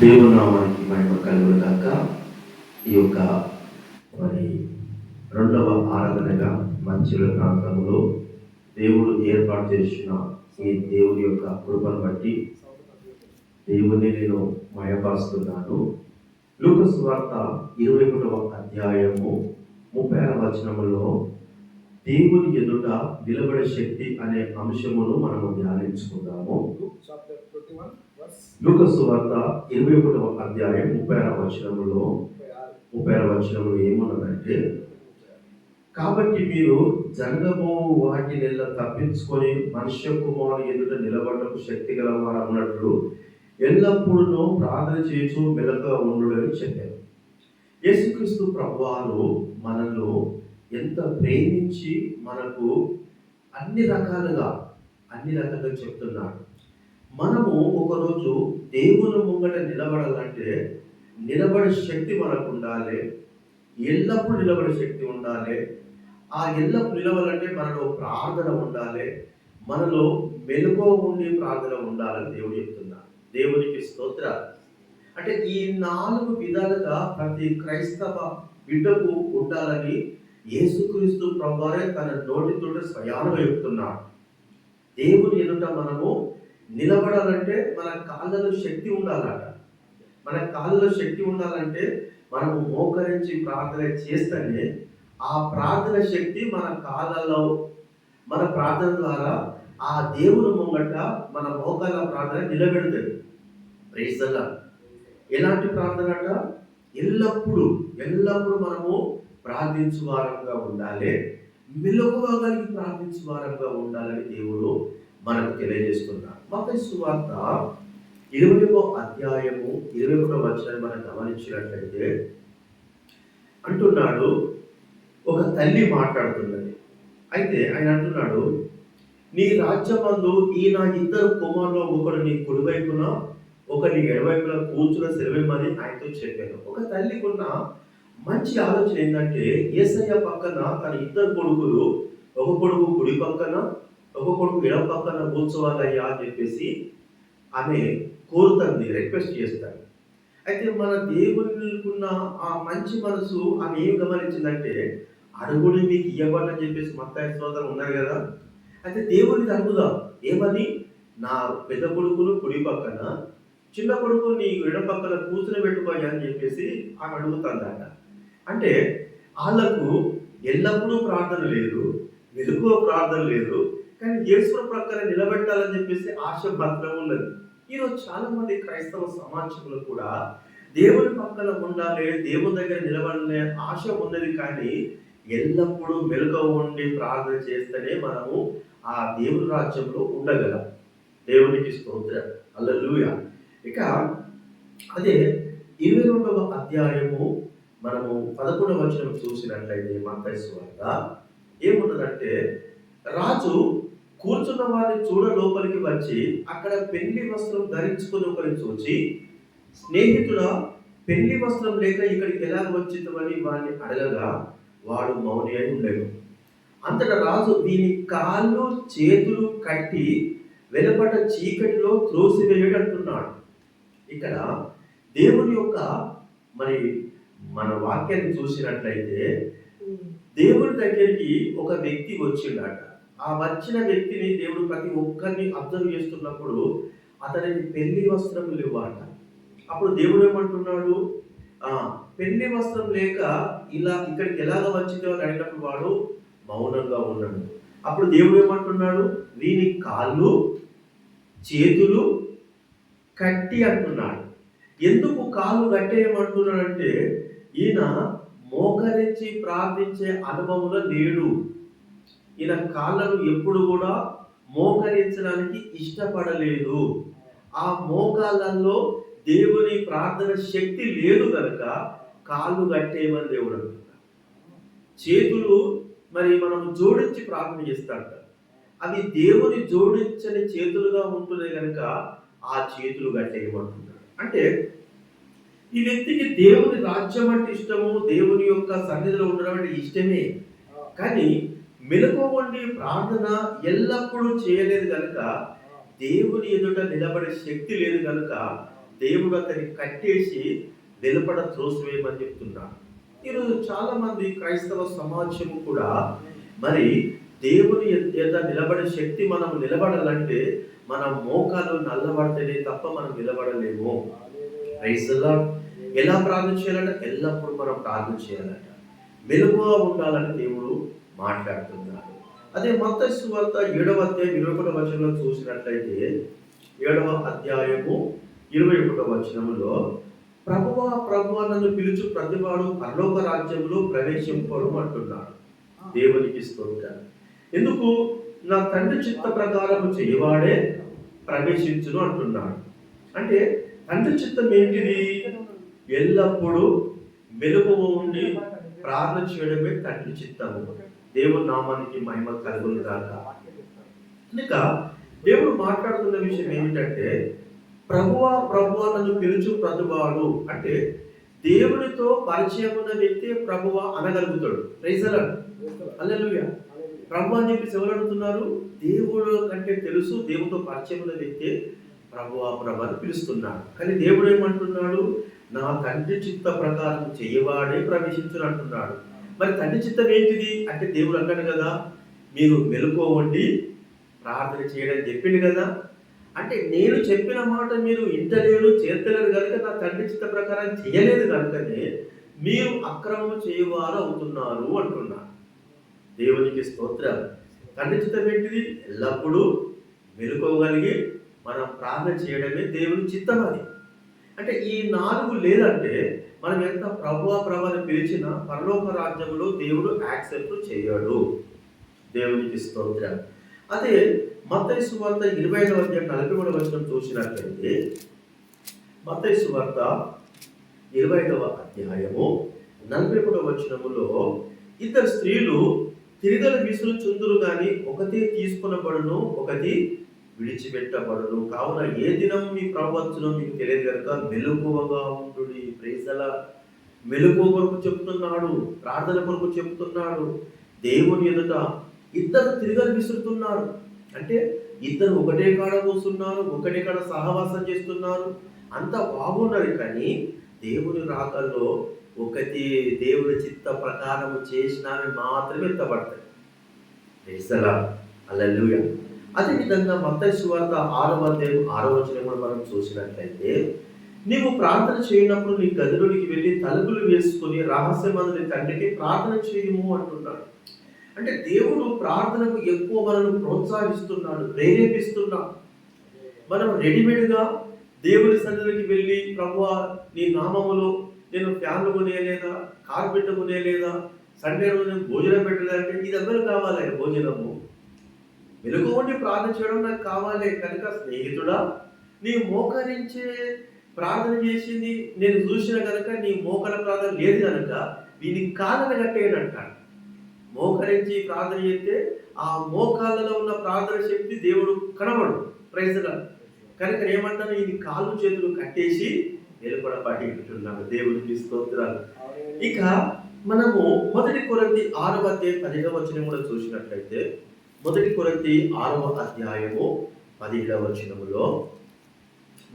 దేవునామానికి మహిమ కలుగును గాక. ఈ యొక్క మరి రెండవ ఆరాధనగా మంచిర్యాల ప్రాంతంలో దేవుడు ఏర్పాటు చేసిన ఈ దేవుని యొక్క కృపను బట్టి దేవుని నేను మయపరుస్తున్నాను. లూకా సువార్త 21వ అధ్యాయము 30వ వచనములో దేవుని ఎదుట నిలబడే శక్తి అనే అంశమును మనము ధ్యానించుకుందాము. లూకా సువార్త 21వ అధ్యాయం 30వ వచనములో ఏమున్నదంటే, కాబట్టి మీరు జరగబో వాటినెల్లా తప్పించుకొని మనుష్య కుమారుని ఎదుట నిలబడటకు శక్తి గలవారు అన్నట్లు ఎల్లప్పుడూ ప్రార్థన చేస్తూ మెలకుగా ఉండుడని చెప్పారు. యేసుక్రీస్తు ప్రభువారు మనలో ఎంత ప్రేమించి మనకు అన్ని రకాలుగా చెప్తున్నాడు. మనము ఒకరోజు దేవుని ముంగట నిలబడాలంటే నిలబడే శక్తి మనకు ఉండాలి. ఎల్లప్పుడూ నిలబడే శక్తి ఉండాలి. ఆ ఎల్లప్పుడు నిలవాలంటే మనలో ప్రార్థన ఉండాలి. మనలో మెలకువ ఉండి ప్రార్థన ఉండాలని దేవుడు చెప్తున్నాడు. దేవునికి స్తోత్ర. అంటే ఈ 4 విధాలుగా ప్రతి క్రైస్తవ బిడ్డకు ఉండాలని యేసుక్రీస్తు ప్రభువారే తన నోటితోటి స్వయానంగా చెప్తున్నాడు. దేవుని ఎదుట మనము నిలబడాలంటే మన కాళ్ళలో శక్తి ఉండాలట. మన కాళ్ళలో శక్తి ఉండాలంటే మనము మోకరించి ప్రార్థన చేస్తేనే ఆ ప్రార్థన శక్తి మన కాళ్ళలో, మన ప్రార్థన ద్వారా ఆ దేవుని ముంగట మన మోకాళ్ళ ప్రార్థన నిలబెడుతుంది. Praise the Lord. ఎలాంటి ప్రార్థన అంట? ఎల్లప్పుడూ మనము ప్రార్థించు వారంగా ఉండాలి. మెలకువగా కలిగి ప్రార్థించు వారంగా ఉండాలని దేవుడు మనకు తెలియజేస్తున్నాడు. మత్తయి సువార్త 20వ అధ్యాయము 21వ వచనాన్ని మనం గమనించినట్లయితే అంటున్నాడు, ఒక తల్లి మాట్లాడుతున్నది. అయితే ఆయన అంటున్నాడు, నీ రాజ్యమందు ఈ నా 2 కుమారులు ఒకడు నీ కుడివైపున ఒకటి ఎడవైపున కూర్చున్న సెలవేమని ఆయనతో చెప్పాను. ఒక తల్లికి ఉన్న మంచి ఆలోచన ఏంటంటే, యేసయ్య పక్కన తన 2 కొడుకులు, ఒక కొడుకు కుడి పక్కన ఒక కొడుకు ఎడమ పక్కన కూర్చోవాలయ్యా అని చెప్పేసి ఆమె కోరుతుంది, రిక్వెస్ట్ చేస్తాడు. అయితే మన దేవునికున్న ఆ మంచి మనసు ఆమె ఏం గమనించిందంటే, అడుగుడు మీకు ఇవ్వబడని చెప్పేసి మత్తయి సోదరు ఉన్నారు కదా. అయితే దేవునికి అడుగుదాం ఏమని, నా పెద్ద కొడుకును కుడి పక్కన, చిన్న కొడుకు నీ ఎడమ పక్కన కూర్చుని పెట్టుకోయా అని చెప్పేసి ఆమె అడుగుతుందట. అంటే వాళ్ళకు ఎల్లప్పుడూ ప్రార్థన లేదు, మెలకువ ప్రార్థన లేదు, కానీ యేసు ప్రక్కన నిలబెట్టాలని చెప్పేసి ఆశ మాత్రం ఉన్నది. ఈరోజు చాలా మంది క్రైస్తవ సమాజంలో కూడా దేవుని పక్కన ఉండాలి, దేవుని దగ్గర నిలబడాలనే ఆశ ఉన్నది, కానీ ఎల్లప్పుడూ మెలకువ ఉండి ప్రార్థన చేస్తేనే మనము ఆ దేవుని రాజ్యంలో ఉండగలం. దేవునికి స్తోత్రం. హల్లెలూయా. ఇక అదే 22వ అధ్యాయము మనము 11వ వచనం చూసినట్లయితే మత్తయి సువార్త ఏమున్నదంటే, రాజు కూర్చున్న వారిని చూడ లోపలికి వచ్చి అక్కడ పెళ్లి వస్త్రం ధరించుకుని ఒకరిని చూచి, స్నేహితుడా, పెళ్లి వస్త్రం లేక ఇక్కడికి ఎలా వచ్చిందని వాడిని అడగగా వాడు మౌని అయి ఉండేను. అంతటా రాజు దీని కాళ్ళు చేతులు కట్టి వెలుపట చీకటిలో త్రోసివేయడు అంటున్నాడు. ఇక్కడ దేవుని యొక్క మరి మన వాక్యాన్ని చూసినట్లయితే దేవుడి దగ్గరికి ఒక వ్యక్తి వచ్చిండట. ఆ వచ్చిన వ్యక్తిని దేవుడు ప్రతి ఒక్కరిని అబ్జర్వ్ చేస్తున్నప్పుడు అతనికి పెళ్లి వస్త్రం లేవాట. అప్పుడు దేవుడు ఏమంటున్నాడు, పెళ్లి వస్త్రం లేక ఇలా ఇక్కడికి ఎలాగ వచ్చిందో అని అడిగినప్పుడు వాడు మౌనంగా ఉన్నాడు. అప్పుడు దేవుడు ఏమంటున్నాడు, వీని కాళ్ళు చేతులు కట్టి అంటున్నాడు. ఎందుకు కాళ్ళు కట్టేయమంటున్నాడంటే, ఈయన మోకరించి ప్రార్థించే అనుభవంలో లేడు. ఈయన కాళ్ళను ఎప్పుడు కూడా మోకరించడానికి ఇష్టపడలేదు. ఆ మోకాళ్ళల్లో దేవుని ప్రార్థన శక్తి లేదు కనుక కాళ్ళు కట్టేయమని దేవుడు అంటున్నాడు. చేతులు మరి మనం జోడించి ప్రార్థన చేస్తాడు. అవి దేవుని జోడించని చేతులుగా ఉంటున్నాయి కనుక ఆ చేతులు కట్టేయమంటున్నాడు. అంటే ఈ వ్యక్తికి దేవుని రాజ్యం అంటే ఇష్టము, దేవుని యొక్క సన్నిధిలో ఉండడం అంటే ఇష్టమే, కానీ మెలకువ ఉండి ప్రార్థన ఎల్లప్పుడూ చేయలేదు కనుక, దేవుని ఎదుట నిలబడే శక్తి లేదు కనుక దేవుడు అతన్ని కట్టేసి వెలుపడ త్రోసివేయమని చెప్తున్నాడు. ఈరోజు చాలా మంది క్రైస్తవ సమాజము కూడా మరి దేవుని ఎదుట నిలబడే శక్తి మనం నిలబడాలంటే మన మోకాలు నల్లబడితేనే తప్ప మనం నిలబడలేము. Praise the lord. ఎలా ప్రార్థన చేయాలంటే ఎల్లప్పుడూ మనం ప్రార్థన చేయాలంట, మెలకువగా ఉండాలని దేవుడు మాట్లాడుతున్నాడు. అదే మత్తయి సువార్త 7వ అధ్యాయం 21వ వచనంలో చూసినట్లయితే 7వ అధ్యాయము 21వ వచనంలో ప్రభువా ప్రభువా నన్ను పిలుచు ప్రతివాడు పరలోక రాజ్యంలో ప్రవేశింపడు అంటున్నాడు. దేవునికి స్తోత్రం. ఎందుకు? నా తండ్రి చిత్త ప్రకారం చేయవాడే ప్రవేశించును అంటున్నాడు. అంటే తండ్రి చిత్తం ఏంటిది? ఎల్లప్పుడూ మెలకువ ఉండి ప్రార్థన చేయడమే తండ్రి చిత్తము. దేవుని నామానికి మహిమ కలుగును గాక. కనుక దేవుడు మాట్లాడుతున్న విషయం ఏమిటంటే ప్రభువా ప్రభువా నన్ను పిలుచు ప్రతివాడు అంటే దేవునితో పరిచయం ఉన్న వ్యక్తి ప్రభువా అనగలుగుతాడు. Praise the Lord. హల్లెలూయా. ప్రభు అని చెప్పి ఎవరు అడుగుతున్నారు? దేవుడు కంటే తెలుసు, దేవుడితో పరిచయం ఉన్న వ్యక్తి ప్రభువా ప్రభు అని పిలుస్తున్నాడు. కానీ దేవుడు ఏమంటున్నాడు? నా తండ్రి చిత్త ప్రకారం చేయవాడే ప్రవేశించును అంటున్నాడు. మరి తండ్రి చిత్తం ఏంటిది అంటే దేవుడు అన్నాడు కదా, మీరు మెలుకోవండి ప్రార్థన చేయడం చెప్పింది కదా. అంటే నేను చెప్పిన మాట మీరు ఇంటలేరు చేర్తలేరు కనుక నా తండ్రి చిత్త ప్రకారం చేయలేదు కనుకనే మీరు అక్రమం చేయవారు అవుతున్నారు అంటున్నారు. దేవునికి స్తోత్రం. తండ్రి చిత్తం ఏంటిది? ఎల్లప్పుడూ మెలుకోగలిగి మనం ప్రార్థన చేయడమే దేవుని చిత్తం. అది అంటే ఈ 4 లేదంటే మనం ఎంత ప్రభువా ప్రభుని పిలిచినా పరలోక రాజ్యంలో దేవుడు యాక్సెప్ట్ చేయడు. దేవునికి స్తోత్రం. అదే మత్తయి సువార్త 25వ అధ్యాయం 43వ వచనం చూసినట్లయితే మత్తయి సువార్త 25వ అధ్యాయము 43వ వచనములో ఇద్దరు స్త్రీలు తిరగలు విసురుచుందురు గాని ఒకటి తీసుకొనబడును ఒకటి విడిచిపెట్టబడును. కావున ఏ దినం మీ ప్రభు వచ్చునో మీకు తెలియదు కనుక మెలకువగా ఉండుడి. Praise the Lord. మెలకువ కొరకు చెప్తున్నాడు, ప్రార్థన కొరకు చెప్తున్నాడు. దేవుని ఎదుట ఇద్దరు తిరగలు విసురుతున్నారు అంటే ఇద్దరు ఒకటే కాడ కూర్చున్నారు, ఒకటే కాడ సహవాసం చేస్తున్నారు, అంత బాగున్నది. కానీ దేవుని రాకల్లో ఒకటి దేవుని చిత్త ప్రకారం చేసినవి మాత్రమే ఎత్తబడతాయి. Praise the Lord. హల్లెలూయా. అదేవిధంగా మత్తయి సువార్త 6వ అధ్యాయం 6వ వచనం కూడా మనం చూసినట్లయితే నీవు ప్రార్థన చేయనప్పుడు నీ గదిలోనికి వెళ్ళి తలుపులు వేసుకుని రహస్యమందు నీ తండ్రికి ప్రార్థన చేయము అంటున్నాడు. అంటే దేవుడు ప్రార్థనకు ఎక్కువ మనల్ని ప్రోత్సహిస్తున్నాడు, ప్రేరేపిస్తున్నాడు. మనం రెడీమేడ్గా దేవుని సన్నిధికి వెళ్ళి ప్రభువా నీ నామములో నేను ఫ్యాన్లు కొనేయలేదా, కార్పెట్ కొనేయలేదా, సండే రోజు నేను భోజనం పెట్టలేదంటే ఇది అందరూ కావాలి. భోజనము మెలకువగా ప్రార్థన చేయడం నాకు కావాలి. కనుక స్నేహితుడా, నీ మోకరించే ప్రార్థన చేసింది నేను చూసిన కనుక నీ మోకల ప్రార్థన లేదు కనుక దీనికి కాళ్ళని కట్టేయడంటాడు. మోకరించి ప్రార్థన చేస్తే ఆ మోకాళ్ళలో ఉన్న ప్రార్థన శక్తి దేవుడు కనబడు. Praise the lord. కనుక ఏమంటాను, ఇది కాళ్ళు చేతులు కట్టేసి నిలబడ పాటింటున్నాను. దేవుడికి స్తోత్రాలు. ఇక మనము 1 కొరింథీ 6వ అధ్యాయం 15వ వచనం కూడా చూసినట్లయితే 1 కొరింథీ 6వ అధ్యాయము 17వ వచనములో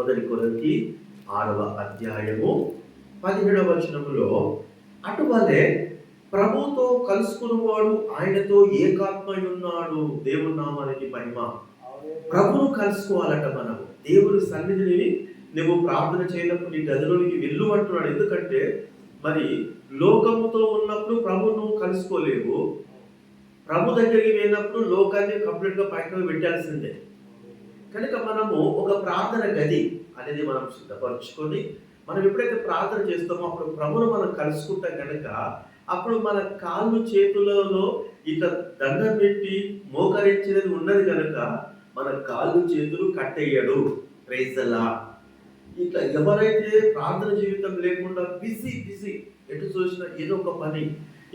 1 కొరింథీ 6వ అధ్యాయము 17వ వచనములో అటువలే ప్రభుతో కలుసుకున్నవాడు ఆయనతో ఏకాత్మై ఉన్నాడు. దేవుని నామానికి మహిమ. ప్రభును కలుసుకోవాలట. మనం దేవుని సన్నిధిని నువ్వు ప్రార్థన చేయనప్పుడు నీ గదిలోనికి వెళ్ళు అంటున్నాడు. ఎందుకంటే మరి లోకముతో ఉన్నప్పుడు ప్రభువు నువ్వు కలుసుకోలేవు. ప్రభు దగ్గరికి వెళ్ళినప్పుడు లోకాన్ని కంప్లీట్గా పైకి పెట్టాల్సిందే. కనుక మనము ఒక ప్రార్థన గది అనేది మనం సిద్ధపరచుకొని మనం ఎప్పుడైతే ప్రార్థన చేస్తామో అప్పుడు ప్రభును మనం కలుసుకుంటాం కనుక అప్పుడు మన కాళ్ళు చేతులలో ఇట్లా దండం పెట్టి మోకరించినది ఉన్నది కనుక మన కాళ్ళు చేతులు కట్టేయడు. Praise the lord. ఇట్లా ఎవరైతే ప్రార్థన జీవితం లేకుండా బిజీ ఎటు చూసినా ఏదో ఒక పని,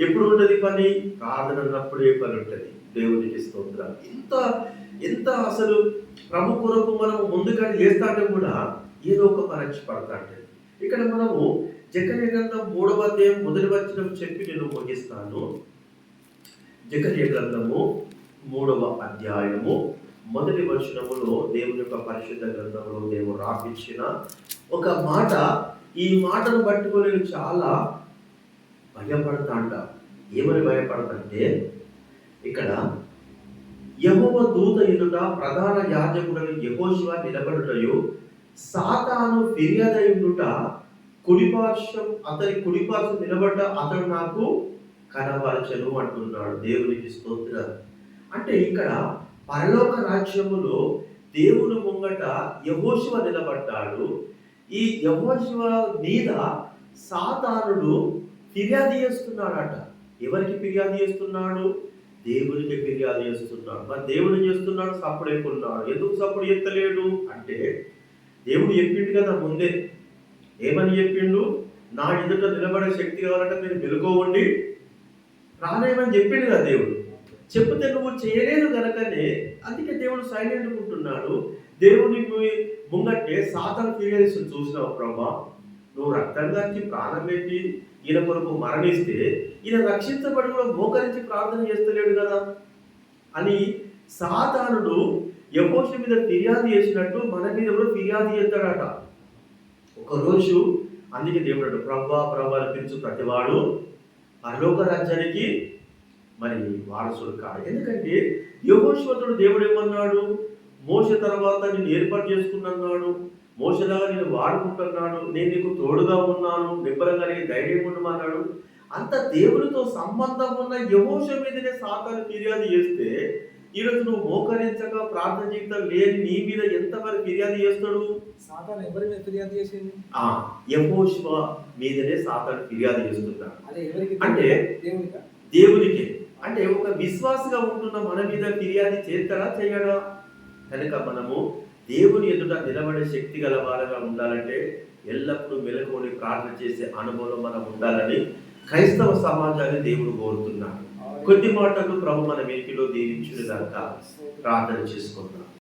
ఎప్పుడు ఉంటుంది పని? ప్రార్థన అన్నప్పుడే పని ఉంటుంది. దేవునికి స్తోత్రం. ఎంత అసలు ప్రభు కొరకు మనం ముందుగా చేస్తాంటే కూడా ఏదో ఒక పని వచ్చి పడతా ఉంటుంది. ఇక్కడ మనము జకర్యా గ్రంథం 3వ అధ్యాయం 1వ వచనం చెప్పి నేను ముగిస్తాను. జకర్యా గ్రంథము 3వ అధ్యాయము మొదటి వచనములో దేవుని యొక్క పరిశుద్ధ గ్రంథంలో దేవుడు రాపించిన ఒక మాట. ఈ మాటను పట్టుకొని నేను చాలా భయపడతా అంట. ఏమని భయపడతంటే, ఇక్కడ యెహోవా దూత ఎదుట ప్రధాన యాజకుడైన యెహోషువ నిలబడుటయు, సాతాను ఫిర్యాదై ఉండుట, అతని కుడిపార్శ్వం నిలబడ్డ అతడు నాకు కనపరచను అంటున్నాడు. దేవునికి స్తోత్రం. అంటే ఇక్కడ పరలోక రాజ్యములో దేవుని ముంగట యెహోషువ నిలబడ్డాడు. ఈ యెహోషువ మీద సాతానుడు ఫిర్యాదు చేస్తున్నాడట. ఎవరికి ఫిర్యాదు చేస్తున్నాడు? దేవునికి ఫిర్యాదు చేస్తున్నాడు. మరి దేవుడు చేస్తున్నాడు, సప్పుడు ఎక్కున్నాడు. ఎందుకు సప్పుడు ఎత్తలేడు అంటే, దేవుడు చెప్పిండు కదా ముందే. ఏమని చెప్పిండు? నా ఎదుట నిలబడే శక్తి కావాలంటే మీరు మెలుకోవండి రానేమని చెప్పిండు కదా దేవుడు. చెప్తే నువ్వు చేయలేదు కనుకనే అందుకే దేవుడు సైలెంట్ ఉంటున్నాడు. దేవుని ముంగట్టే సాతాను ఫిర్యాదు చూసినావు ప్రభా, నువ్వు రక్తం గాంచి ప్రాణం పెట్టి ఈయన కొరకు మరణిస్తే ఈయన రక్షించబడి కూడా మోకరించి ప్రార్థన చేస్తలేడు కదా అని సాతానుడు యెహోషువ మీద ఫిర్యాదు చేసినట్టు మన మీద కూడా ఫిర్యాదు చేస్తాడట ఒకరోజు. అందుకే దేవుడు ప్రభా ప్రభా పిలుచు ప్రతివాడు పరలోక రాజ్యానికి మరి వారసుడు కాడు. ఎందుకంటే యెహోషువతో దేవుడు ఏమన్నాడు? మోషే తర్వాత నేను ఏర్పాటు చేసుకున్నాడు, మోషలాగా నేను వాడుకుంటున్నాడు, నేను నీకు తోడుగా ఉన్నాను, నిబ్బరంగా నీకు ధైర్యం ఉండమన్నాడు. అంత దేవునితో సంబంధం ఉన్న యెహోషువ మీదనే సాతాను ఫిర్యాదు చేస్తే, ఈరోజు నువ్వు మోకరించగా ప్రార్థన జీవితం లేని నీ మీద ఎంతవరకు ఫిర్యాదు చేస్తాడు? సాతాను ఎవరి మీద ఫిర్యాదు చేసింది? యెహోషువ మీదనే సాతాను ఫిర్యాదు చేస్తున్నాడు. అంటే దేవునికా? దేవునికే. అంటే ఒక విశ్వాసగా ఉంటున్న మన మీద ఫిర్యాదు చేస్తాడా చేయడా? కనుక మనము దేవుని ఎదుట నిలబడే శక్తి గల వారుగా ఉండాలంటే ఎల్లప్పుడూ మెలకువని ప్రార్థన చేసే అనుభవం మనం ఉండాలని క్రైస్తవ సమాజాన్ని దేవుడు కోరుతున్నాడు. కొద్ది మాటలు ప్రభు మన వెనుకలో దీవించును గాక. ప్రార్థన చేసుకుందాం.